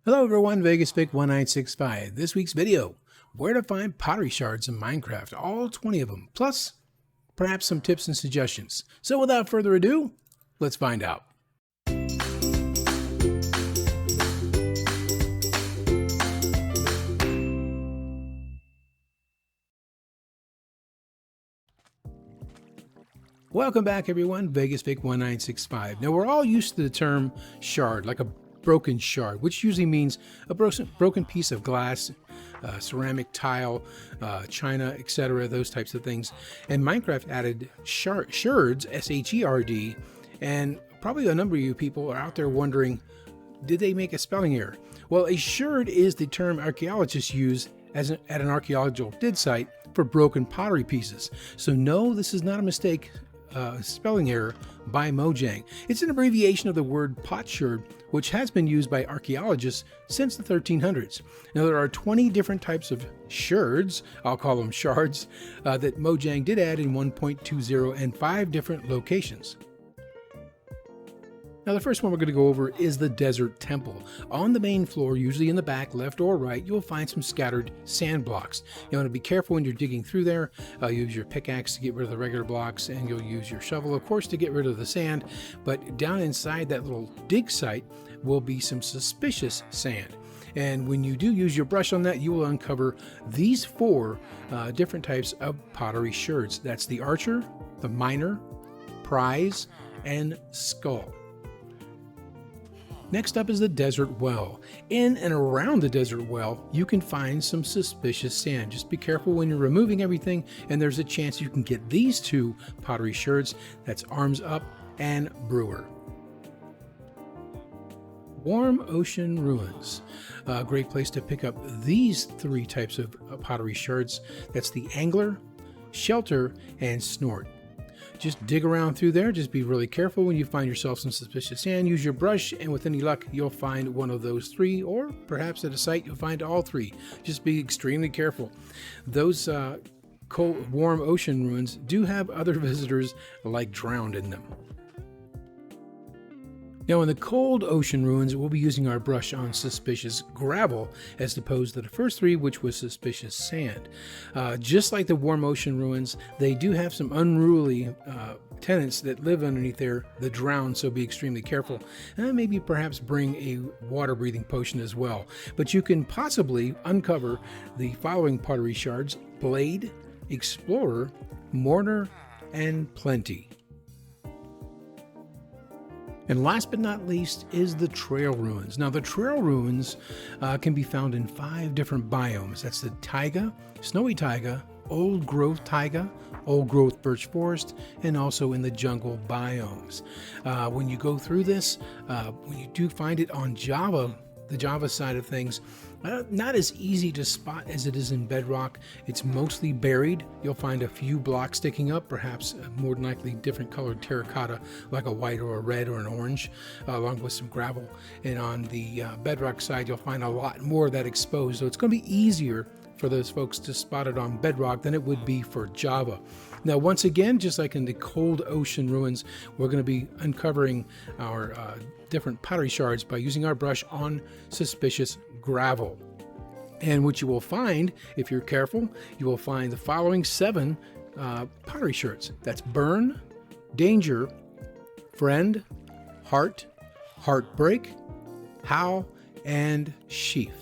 Hello everyone, VegasVic1965. This week's video, where to find pottery shards in Minecraft, all 20 of them, plus perhaps some tips and suggestions. So without further ado, let's find out. Welcome back everyone, VegasVic1965. Now we're all used to the term shard, like a broken shard, which usually means a broken piece of glass, ceramic tile, china, etc., those types of things. And Minecraft added shards, S-H-E-R-D, and probably a number of you people are out there wondering, did they make a spelling error? Well, a shard is the term archaeologists use at an archaeological dig site for broken pottery pieces. So no, this is not a mistake. Spelling error by Mojang. It's an abbreviation of the word potsherd, which has been used by archaeologists since the 1300s. Now there are 20 different types of shards, I'll call them shards, that Mojang did add in 1.20 and 5 different locations. Now the first one we're going to go over is the Desert Temple. On the main floor, usually in the back, left or right, you'll find some scattered sand blocks. You want to be careful when you're digging through there. Use your pickaxe to get rid of the regular blocks, and you'll use your shovel, of course, to get rid of the sand. But down inside that little dig site will be some suspicious sand. And when you do use your brush on that, you will uncover these 4 different types of pottery shards. That's the Archer, the Miner, Prize, and Skull. Next up is the Desert Well. In and around the Desert Well, you can find some suspicious sand. Just be careful when you're removing everything, and there's a chance you can get these 2 pottery shards. That's Arms Up and Brewer. Warm Ocean Ruins. A great place to pick up these 3 types of pottery shards. That's the Angler, Shelter, and Snort. Just dig around through there. Just be really careful when you find yourself some suspicious sand. Use your brush, and with any luck, you'll find one of those 3, or perhaps at a site you'll find all 3. Just be extremely careful. Those cold, warm ocean ruins do have other visitors like drowned in them. Now in the cold ocean ruins, we'll be using our brush on suspicious gravel as opposed to the first 3, which was suspicious sand. Just like the warm ocean ruins, they do have some unruly tenants that live underneath there, the drowned, so be extremely careful. And maybe perhaps bring a water breathing potion as well. But you can possibly uncover the following pottery shards: Blade, Explorer, Mourner, and Plenty. And last but not least is the Trail Ruins. Now the Trail Ruins can be found in 5 different biomes. That's the taiga, snowy taiga, old growth taiga, old growth birch forest, and also in the jungle biomes. When you go through this, when you do find it on Java, the Java side of things, not as easy to spot as it is in Bedrock. It's mostly buried. You'll find a few blocks sticking up, perhaps more than likely different colored terracotta, like a white or a red or an orange, along with some gravel. And on the Bedrock side, you'll find a lot more of that exposed. So it's going to be easier for those folks to spot it on Bedrock than it would be for Java. Now, once again, just like in the cold ocean ruins, we're going to be uncovering our different pottery shards by using our brush on suspicious gravel. And what you will find, if you're careful, you will find the following 7 pottery shards. That's Burn, Danger, Friend, Heart, Heartbreak, Howl, and Sheaf.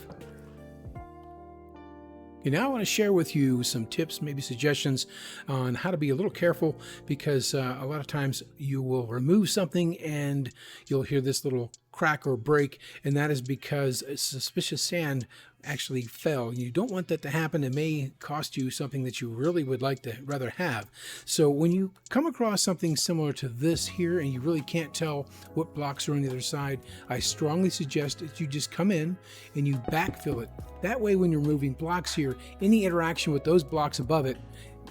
Now I want to share with you some tips, maybe suggestions on how to be a little careful, because a lot of times you will remove something and you'll hear this little crack or break, and that is because suspicious sand actually fell. You don't want that to happen. It may cost you something that you really would like to rather have. So when you come across something similar to this here and you really can't tell what blocks are on the other side, I strongly suggest that you just come in and you backfill it. That way when you're moving blocks here, any interaction with those blocks above it,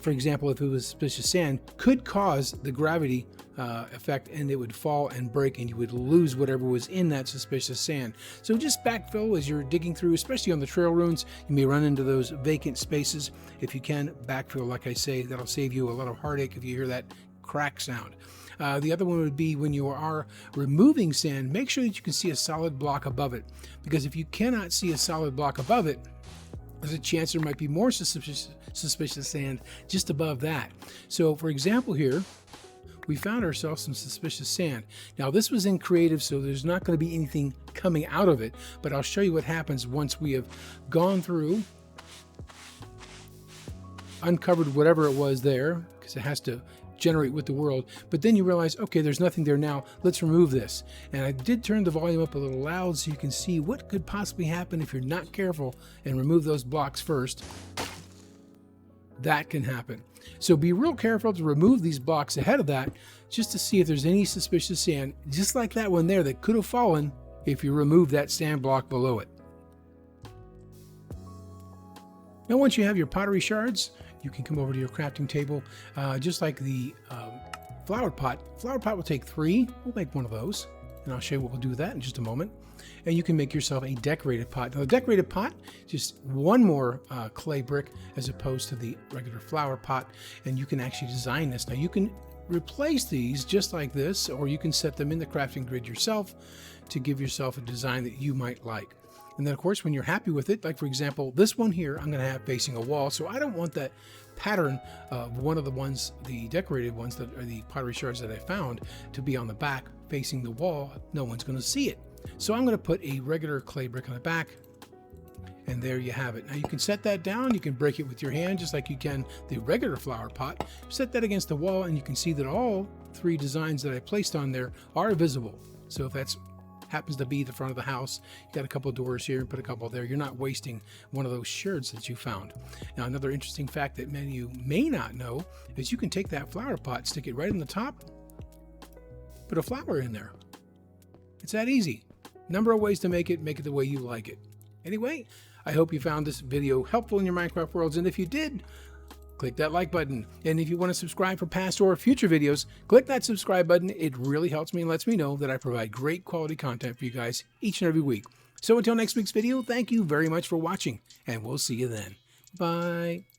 for example, if it was suspicious sand, could cause the gravity effect, and it would fall and break, and you would lose whatever was in that suspicious sand. So just backfill as you're digging through, especially on the trail ruins. You may run into those vacant spaces. If you can, backfill, like I say, that'll save you a lot of heartache if you hear that crack sound. The other one would be when you are removing sand, make sure that you can see a solid block above it, because if you cannot see a solid block above it, there's a chance there might be more suspicious sand just above that. So for example here, we found ourselves some suspicious sand. Now this was in creative, so there's not going to be anything coming out of it, but I'll show you what happens once we have gone through, uncovered whatever it was there, because it has to generate with the world, but then you realize, okay, there's nothing there now, let's remove this. And I did turn the volume up a little loud so you can see what could possibly happen if you're not careful and remove those blocks first. That can happen. So be real careful to remove these blocks ahead of that, just to see if there's any suspicious sand, just like that one there that could have fallen if you remove that sand block below it. Now once you have your pottery shards, you can come over to your crafting table, just like the flower pot. Flower pot will take 3. We'll make one of those, and I'll show you what we'll do with that in just a moment. And you can make yourself a decorated pot. Now the decorated pot, just one more clay brick as opposed to the regular flower pot, and you can actually design this. Now you can replace these just like this, or you can set them in the crafting grid yourself to give yourself a design that you might like. And then of course, when you're happy with it, like for example, this one here, I'm going to have facing a wall. So I don't want that pattern of one of the ones, the decorated ones that are the pottery shards that I found, to be on the back facing the wall. No one's going to see it. So I'm going to put a regular clay brick on the back. And there you have it. Now you can set that down. You can break it with your hand, just like you can the regular flower pot. Set that against the wall, and you can see that all 3 designs that I placed on there are visible. So if that's happens to be the front of the house, you got a couple of doors here and put a couple there, you're not wasting one of those shards that you found. Now another interesting fact that many of you may not know is you can take that flower pot, stick it right in the top, put a flower in there. It's that easy. Number of ways to make it the way you like it. Anyway, I hope you found this video helpful in your Minecraft worlds, and if you did, click that like button. And if you want to subscribe for past or future videos, click that subscribe button. It really helps me and lets me know that I provide great quality content for you guys each and every week. So until next week's video, thank you very much for watching, and we'll see you then. Bye.